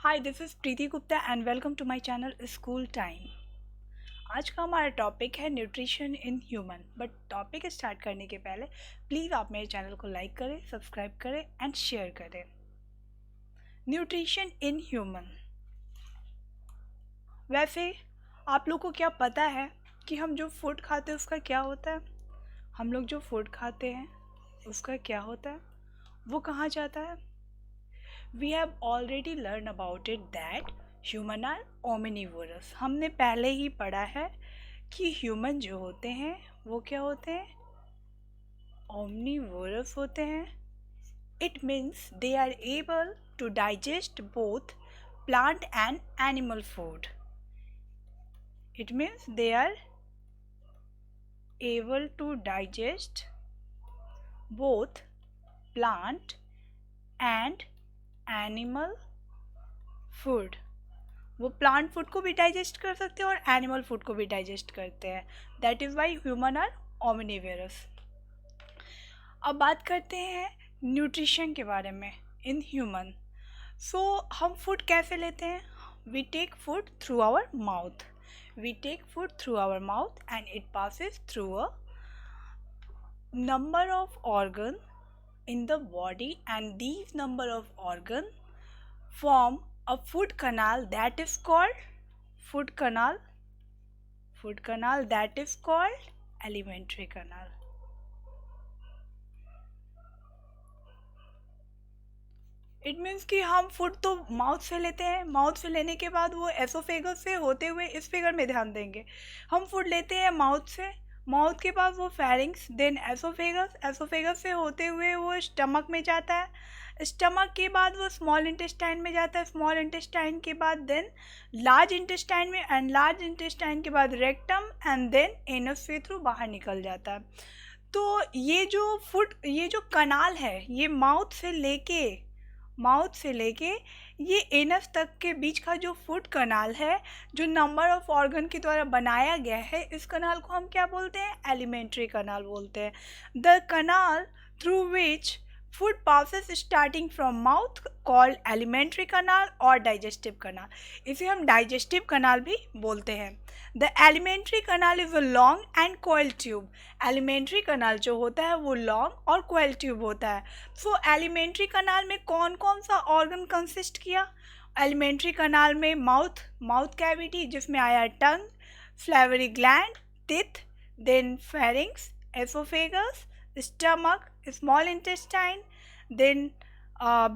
Hi this is Preeti Gupta and welcome to my channel school time. आज का हमारा topic है nutrition in human. But topic start करने के पहले प्लीज़ आप मेरे चैनल को लाइक करें, सब्सक्राइब करें एंड शेयर करें। न्यूट्रिशन इन ह्यूमन, वैसे आप लोग को क्या पता है कि हम जो फूड खाते हैं उसका क्या होता है? हम लोग जो फूड खाते हैं उसका क्या होता है, वो कहाँ जाता है? We have already learned about it that human are omnivorous। हमने पहले ही पढ़ा है कि ह्यूमन जो होते हैं वो क्या होते हैं? omnivorous होते हैं। It means they are able to digest both plant and animal food। It means they are able to digest both plant and animal food। वो प्लांट फूड को भी डाइजेस्ट कर सकते हैं और एनिमल फूड को भी डाइजेस्ट करते हैं। That is why human are omnivorous. अब बात करते हैं न्यूट्रिशन के बारे में इन ह्यूमन। सो हम फूड कैसे लेते हैं? We take food through our mouth. We take food through our mouth and it passes through a number of organ in the body, and these number of organ form a food canal that is called food canal that is called alimentary canal। It means कि हम food तो mouth से लेते हैं, mouth से लेने के बाद वो एसोफेगस से होते हुए, इस फिगर में ध्यान देंगे, हम फूड लेते हैं माउथ से, माउथ के बाद वो फेरिंग्स, देन एसोफेगस, एसोफेगस से होते हुए वो स्टमक में जाता है, स्टमक के बाद वो स्मॉल इंटेस्टाइन में जाता है, स्मॉल इंटेस्टाइन के बाद देन लार्ज इंटेस्टाइन में, एंड लार्ज इंटेस्टाइन के बाद रेक्टम, एंड देन एनस के थ्रू बाहर निकल जाता है। तो ये जो फूड, ये जो कनाल है, ये माउथ से लेके ये एनस तक के बीच का जो फूड कनाल है, जो नंबर ऑफ ऑर्गन के द्वारा बनाया गया है, इस कनाल को हम क्या बोलते हैं? एलिमेंट्री कनाल बोलते हैं। The kanal through which food passes starting from mouth called elementary कनाल और डाइजेस्टिव कनाल। इसे हम डाइजेस्टिव कनाल भी बोलते हैं। The alimentary canal is a long and coiled tube. Alimentary canal जो होता है वो लॉन्ग और कोयल ट्यूब होता है। सो एलिमेंट्री कनाल में कौन कौन सा ऑर्गन कंसिस्ट किया? एलिमेंट्री कनाल में माउथ कैविटी, जिसमें आया tongue, salivary gland, teeth, then pharynx, oesophagus, stomach, small intestine, then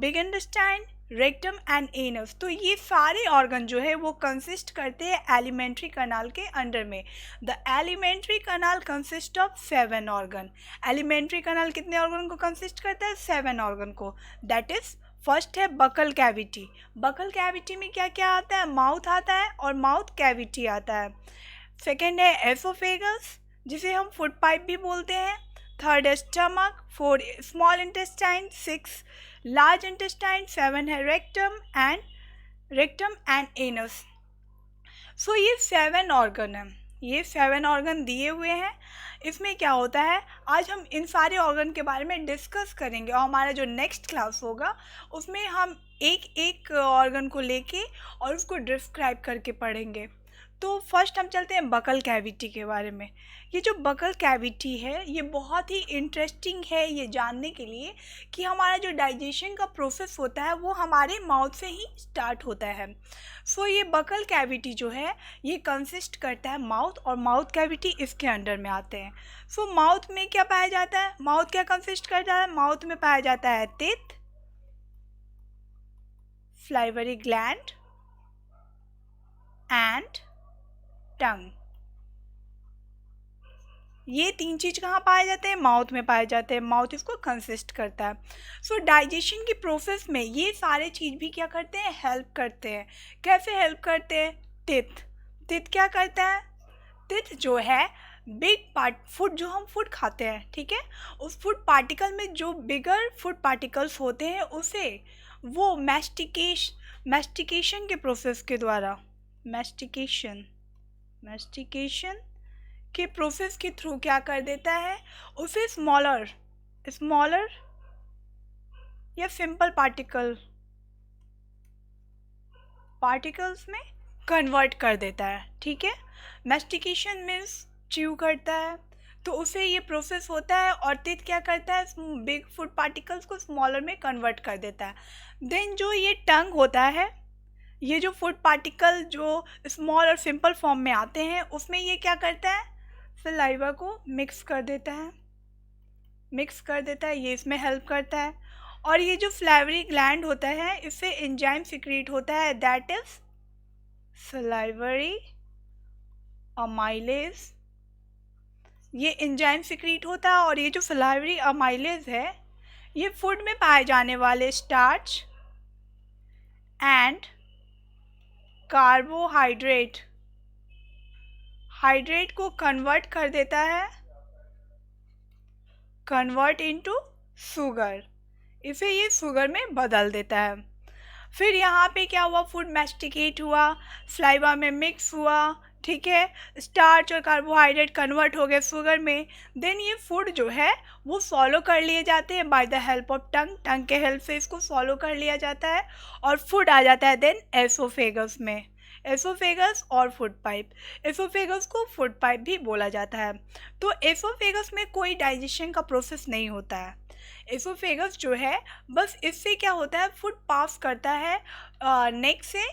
big intestine, rectum and anus. तो ये सारे ऑर्गन जो है वो कंसिस्ट करते हैं एलिमेंट्री कनाल के अंडर में। The alimentary kanal consist of 7 organ. Elementary कनाल कितने ऑर्गन को कंसिस्ट करता है? 7 ऑर्गन को। दैट इज, फर्स्ट है बकल कैविटी। बकल कैविटी में क्या क्या आता है? माउथ आता है और माउथ कैविटी आता है। सेकेंड है एसोफेगस, जिसे हम फूड पाइप भी बोलते हैं। थर्ड है stomach, 4 small intestine, 6 large intestine, 7 है रेक्टम एंड एनस। सो ये 7 ऑर्गन है, ये 7 ऑर्गन दिए हुए हैं। इसमें क्या होता है, आज हम इन सारे ऑर्गन के बारे में डिस्कस करेंगे और हमारा जो नेक्स्ट क्लास होगा उसमें हम एक एक ऑर्गन को लेके और उसको डिस्क्राइब करके पढ़ेंगे। तो फर्स्ट हम चलते हैं बकल कैविटी के बारे में। ये जो बकल कैविटी है ये बहुत ही इंटरेस्टिंग है ये जानने के लिए कि हमारा जो डाइजेशन का प्रोसेस होता है वो हमारे माउथ से ही स्टार्ट होता है। सो ये बकल कैविटी जो है ये कंसिस्ट करता है माउथ, और माउथ कैविटी इसके अंडर में आते हैं। सो माउथ में क्या पाया जाता है? माउथ क्या कंसिस्ट करता है? माउथ में पाया जाता है टीथ, salivary gland and टंग। ये 3 चीज़ कहाँ पाए जाते हैं? माउथ में पाए जाते हैं। माउथ इसको कंसिस्ट करता है। सो डाइजेशन की प्रोसेस में ये सारे चीज़ भी क्या करते हैं? हेल्प करते हैं। कैसे हेल्प करते हैं? टिथ क्या करता है? टिथ जो है बिग पार्ट, फूड जो हम फूड खाते हैं, ठीक है, उस फूड पार्टिकल में जो बिगर फूड पार्टिकल्स होते हैं उसे वो मैस्टिकेशन के प्रोसेस के द्वारा, मैस्टिकेशन के प्रोसेस के थ्रू क्या कर देता है? उसे स्मॉलर या सिंपल पार्टिकल पार्टिकल्स में कन्वर्ट कर देता है, ठीक है। मैस्टिकेशन मीन्स च्यू करता है, तो उसे ये प्रोसेस होता है और टीथ क्या करता है, बिग फूड पार्टिकल्स को स्मॉलर में कन्वर्ट कर देता है। देन जो ये टंग होता है, ये जो फूड पार्टिकल जो स्मॉल और सिंपल फॉर्म में आते हैं उसमें ये क्या करता है, सलाइवा को मिक्स कर देता है, ये इसमें हेल्प करता है। और ये जो फ्लेवरी ग्लैंड होता है इससे एंजाइम सिक्रीट होता है, दैट इज सलाइवरी अमाइलेज। ये एंजाइम सिक्रीट होता है और ये जो सलाइवरी अमाइलेज है ये फूड में पाए जाने वाले स्टार्च एंड कार्बोहाइड्रेट को कन्वर्ट कर देता है, कन्वर्ट इनटू शुगर, इसे ये शुगर में बदल देता है। फिर यहाँ पे क्या हुआ, फूड मैस्टिकेट हुआ, सलाइवा में मिक्स हुआ, ठीक है, स्टार्च और कार्बोहाइड्रेट कन्वर्ट हो गए शुगर में। देन ये फूड जो है वो सॉलो कर लिए जाते हैं by the help of tongue के हेल्प से इसको सॉलो कर लिया जाता है और फूड आ जाता है देन एसोफेगस में। एसोफेगस और फूड पाइप, एसोफेगस को फूड पाइप भी बोला जाता है। तो एसोफेगस में कोई डाइजेशन का प्रोसेस नहीं होता है। एसोफेगस जो है बस इससे क्या होता है, फूड पास करता है नेक से।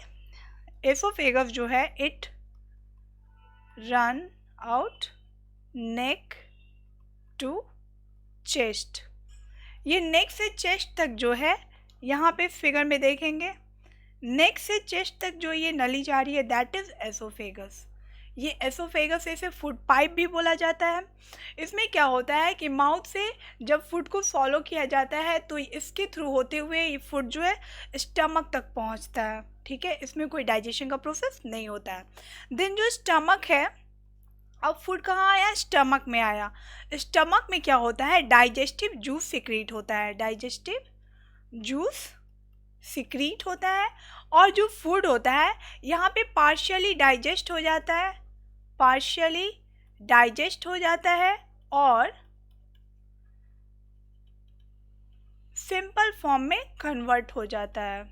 एसोफेगस जो है it run out neck to chest. ये नेक से चेस्ट तक जो है, यहाँ पे फिगर में देखेंगे, नेक से चेस्ट तक जो ये नली जा रही है दैट इज एसोफेगस। ये एसोफेगस इसे फूड पाइप भी बोला जाता है। इसमें क्या होता है कि माउथ से जब फूड को सॉलो किया जाता है तो इसके थ्रू होते हुए ये फूड जो है स्टमक तक पहुंचता है, ठीक है। इसमें कोई डाइजेशन का प्रोसेस नहीं होता है। देन जो स्टमक है, अब फूड कहाँ आया, स्टमक में आया। स्टमक में क्या होता है, डाइजेस्टिव जूस सिक्रीट होता है, डाइजेस्टिव जूस सिक्रीट होता है। और जो फूड होता है यहाँ पे पार्शियली डाइजेस्ट हो जाता है, पार्शियली डाइजेस्ट हो जाता है और सिंपल फॉर्म में कन्वर्ट हो जाता है।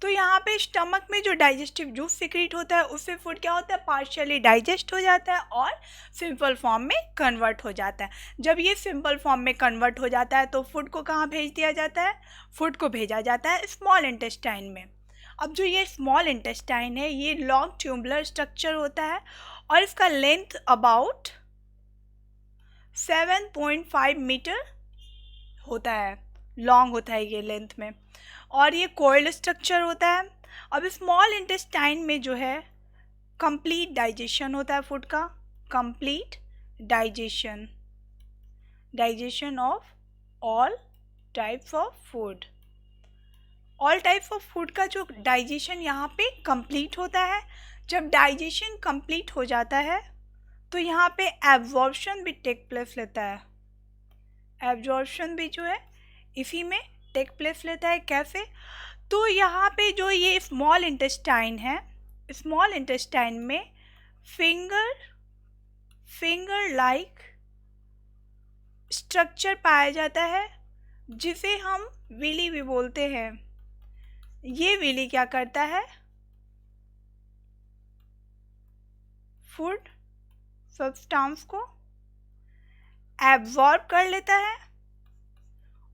तो यहाँ पे स्टमक में जो डाइजेस्टिव जूस सिक्रीट होता है उससे फूड क्या होता है, पार्शियली डाइजेस्ट हो जाता है और सिंपल फॉर्म में कन्वर्ट हो जाता है। जब ये सिंपल फॉर्म में कन्वर्ट हो जाता है तो फूड को कहाँ भेज दिया जाता है, फूड को भेजा जाता है स्मॉल इंटेस्टाइन में। अब जो ये स्मॉल इंटेस्टाइन है ये लॉन्ग ट्यूबुलर स्ट्रक्चर होता है और इसका लेंथ अबाउट 7.5 मीटर होता है, लॉन्ग होता है ये लेंथ में, और ये कोइल्ड स्ट्रक्चर होता है। अब स्मॉल इंटेस्टाइन में जो है कंप्लीट डाइजेशन होता है फूड का, complete digestion, digestion of all types of food. All types of food का जो डाइजेशन यहाँ पे कंप्लीट होता है। जब डाइजेशन कंप्लीट हो जाता है तो यहाँ पे एब्जॉर्प्शन भी टेक प्लेस लेता है, एब्जॉर्प्शन भी जो है इसी में टेक प्लेस लेता है। कैसे, तो यहाँ पे जो ये स्मॉल इंटेस्टाइन है, स्मॉल इंटेस्टाइन में फिंगर लाइक स्ट्रक्चर पाया जाता है जिसे हम विली भी बोलते हैं। ये विली क्या करता है, फूड सब्सटेंस को एब्जॉर्ब कर लेता है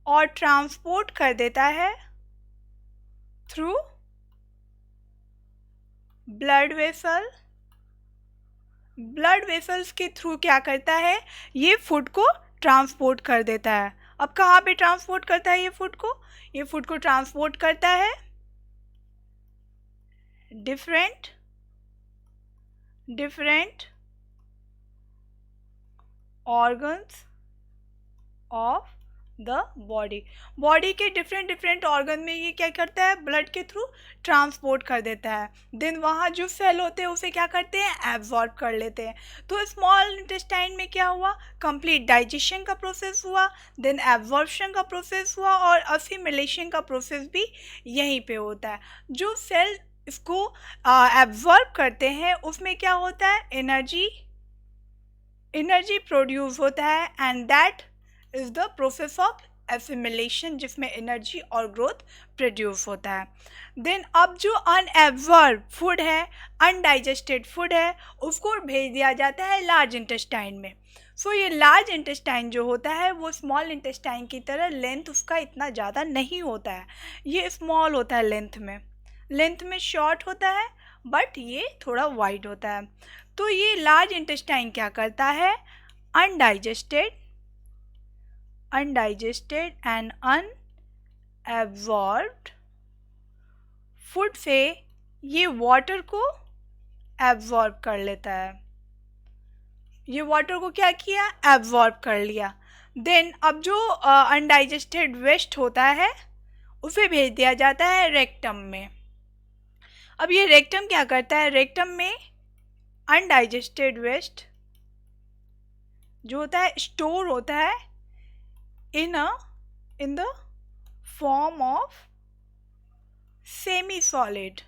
और ट्रांसपोर्ट कर देता है through blood vessel. Blood vessels के थ्रू क्या करता है, ये फूड को ट्रांसपोर्ट कर देता है। अब कहाँ पे ट्रांसपोर्ट करता है ये फूड को, ये फूड को ट्रांसपोर्ट करता है different organs of the body के डिफरेंट ऑर्गन में ये क्या करता है, ब्लड के थ्रू ट्रांसपोर्ट कर देता है। देन वहाँ जो सेल होते हैं उसे क्या करते हैं, एब्जॉर्ब कर लेते हैं। तो स्मॉल इंटेस्टाइन में क्या हुआ, कंप्लीट डाइजेशन का प्रोसेस हुआ, देन एब्जॉर्प्शन का प्रोसेस हुआ और असिमिलेशन का प्रोसेस भी यहीं पे होता है। जो सेल इसको एब्जॉर्ब करते हैं उसमें क्या होता है, एनर्जी प्रोड्यूस होता है and that is the process of assimilation जिसमें एनर्जी और ग्रोथ प्रोड्यूस होता है। देन अब जो अनएब्जॉर्ब फूड है, अनडाइजेस्टेड फूड है, उसको भेज दिया जाता है लार्ज इंटेस्टाइन में। सो ये लार्ज इंटेस्टाइन जो होता है वो स्मॉल इंटेस्टाइन की तरह लेंथ उसका इतना ज़्यादा नहीं होता है, ये स्मॉल होता है लेंथ में शॉर्ट होता है, बट ये थोड़ा वाइड होता है। तो ये लार्ज इंटेस्टाइन क्या करता है, अनडाइजेस्टेड एंड अनएब्जॉर्ब्ड फूड से ये वाटर को एब्जॉर्ब कर लेता है, ये वाटर को क्या किया, एब्जॉर्ब कर लिया। देन अब जो अनडाइजेस्टेड वेस्ट होता है उसे भेज दिया जाता है रेक्टम में। अब ये रेक्टम क्या करता है, रेक्टम में अनडाइजेस्टेड वेस्ट जो होता है स्टोर होता है in the form of semi solid.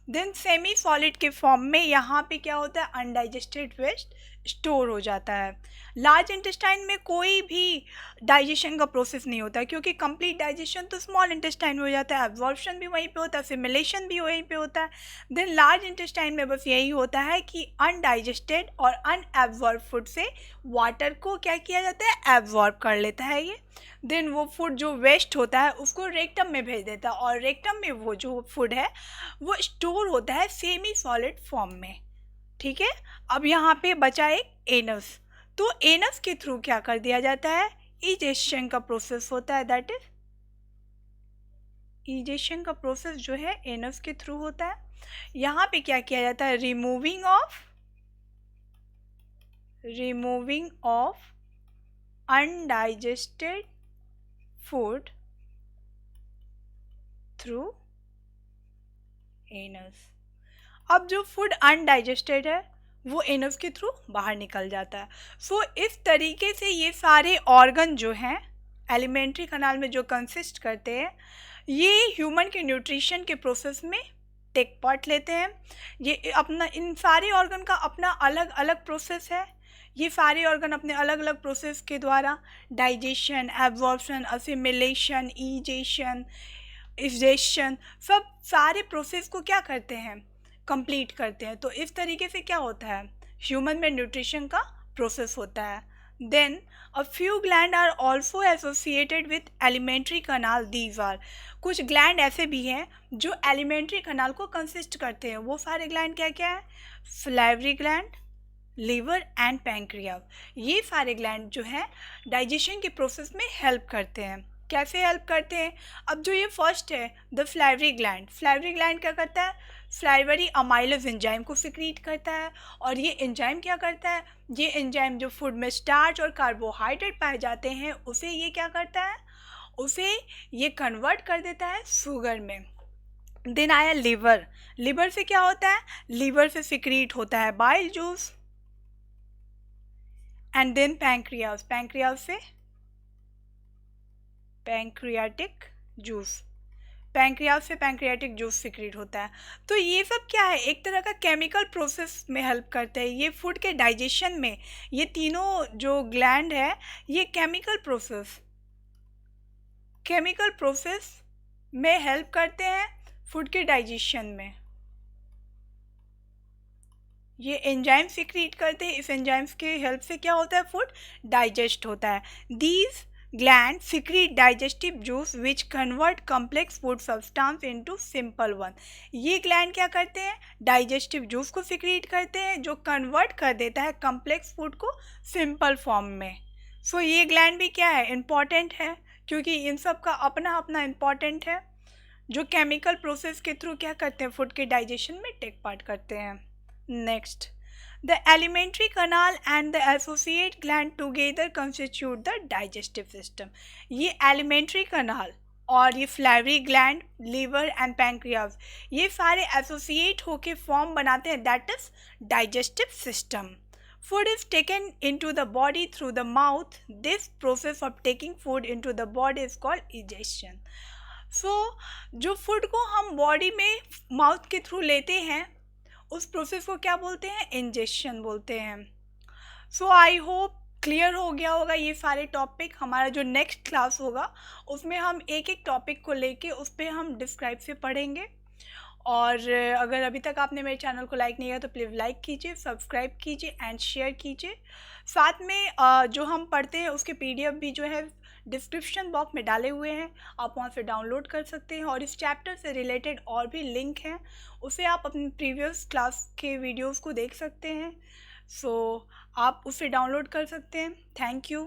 Then semi solid के फॉर्म में यहाँ पे क्या होता है, अनडाइजेस्टेड वेस्ट स्टोर हो जाता है। लार्ज इंटेस्टाइन में कोई भी डाइजेशन का प्रोसेस नहीं होता है, क्योंकि कंप्लीट डाइजेशन तो स्मॉल इंटेस्टाइन में हो जाता है, एब्जॉर्प्शन भी वहीं पे होता है, असिमिलेशन भी वहीं पे होता है। देन लार्ज इंटेस्टाइन में बस यही होता है कि अनडाइजेस्टेड और अनएब्जॉर्ब फूड से वाटर को क्या किया जाता है, एब्जॉर्ब कर लेता है ये। देन वो फूड जो वेस्ट होता है उसको रेक्टम में भेज देता है, और रेक्टम में वो जो फूड है वो स्टोर होता है सेमी सॉलिड फॉर्म में। ठीक है, अब यहाँ पे बचा एक एनस। तो एनस के थ्रू क्या कर दिया जाता है, इजेशन का प्रोसेस होता है, दैट इज इजेशन का प्रोसेस जो है एनस के थ्रू होता है। यहाँ पे क्या किया जाता है, removing of undigested food through anus. अब जो फूड अनडाइजेस्टेड है वो एनस के थ्रू बाहर निकल जाता है। सो इस तरीके से ये सारे ऑर्गन जो हैं एलिमेंट्री कनाल में जो कंसिस्ट करते हैं, ये ह्यूमन के न्यूट्रिशन के प्रोसेस में टेक पार्ट लेते हैं। ये अपना, इन सारे ऑर्गन का अपना अलग अलग प्रोसेस है। ये सारे ऑर्गन अपने अलग अलग प्रोसेस के द्वारा digestion, absorption, assimilation, egestion, egestion, सब सारे प्रोसेस को क्या करते हैं, कंप्लीट करते हैं। तो इस तरीके से क्या होता है, ह्यूमन में न्यूट्रिशन का प्रोसेस होता है। Then a few gland are also associated with alimentary canal. These are, कुछ ग्लैंड ऐसे भी हैं जो एलिमेंट्री कनाल को कंसिस्ट करते हैं। वो सारे ग्लैंड क्या क्या है, salivary gland, liver and pancreas. ये सारे ग्लैंड जो हैं डाइजेशन के प्रोसेस में हेल्प करते हैं। कैसे हेल्प करते हैं, अब जो ये फर्स्ट है द सलाइवरी ग्लैंड क्या करता है, सलाइवरी अमाइलेज एंजाइम को सिक्रीट करता है। और ये एंजाइम क्या करता है, ये एंजाइम जो फूड में स्टार्च और कार्बोहाइड्रेट पाए जाते हैं उसे ये क्या करता है, उसे ये कन्वर्ट कर देता है शुगर में। देन आया लिवर से क्या होता है, लिवर से सिक्रीट होता है bile juice. And then pancreas से पैंक्रियाटिक जूस सिक्रीट होता है। तो ये सब क्या है, एक तरह का केमिकल प्रोसेस में हेल्प करते हैं ये फूड के डाइजेशन में। ये तीनों जो ग्लैंड है ये केमिकल प्रोसेस में हेल्प करते हैं फूड के डाइजेशन में। ये एंजाइम सिक्रीट करते हैं, इस एंजाइम्स के हेल्प से क्या होता है, फूड डाइजेस्ट होता है। These gland secrete digestive juice which convert complex food substance into simple one. ये ग्लैंड क्या करते हैं, डाइजेस्टिव जूस को सिक्रीट करते हैं जो कन्वर्ट कर देता है कॉम्प्लेक्स फूड को सिंपल फॉर्म में। सो ये ग्लैंड भी क्या है, इम्पॉर्टेंट है, क्योंकि इन सब का अपना अपना इम्पॉर्टेंट है, जो केमिकल प्रोसेस के थ्रू क्या करते हैं, फूड के डाइजेशन में टेक पार्ट करते हैं। Next, the alimentary canal and the associate gland together constitute the digestive system. ये alimentary canal और ये salivary gland, liver and pancreas ये सारे associate होके form बनाते हैं, that is digestive system. Food is taken into the body through the mouth. This process of taking food into the body is called digestion. So जो food को हम body में mouth के through लेते हैं उस प्रोसेस को क्या बोलते हैं, इंजेक्शन बोलते हैं। सो आई होप क्लियर हो गया होगा ये सारे टॉपिक। हमारा जो नेक्स्ट क्लास होगा उसमें हम एक एक टॉपिक को लेके उस पर हम डिस्क्राइब से पढ़ेंगे। और अगर अभी तक आपने मेरे चैनल को लाइक नहीं किया तो प्लीज़ लाइक कीजिए, सब्सक्राइब कीजिए एंड शेयर कीजिए। साथ में जो हम पढ़ते हैं उसके पीडीएफ भी जो है डिस्क्रिप्शन बॉक्स में डाले हुए हैं, आप वहाँ से डाउनलोड कर सकते हैं। और इस चैप्टर से रिलेटेड और भी लिंक हैं, उसे आप अपने प्रीवियस क्लास के वीडियोस को देख सकते हैं। सो आप उसे डाउनलोड कर सकते हैं। Thank you.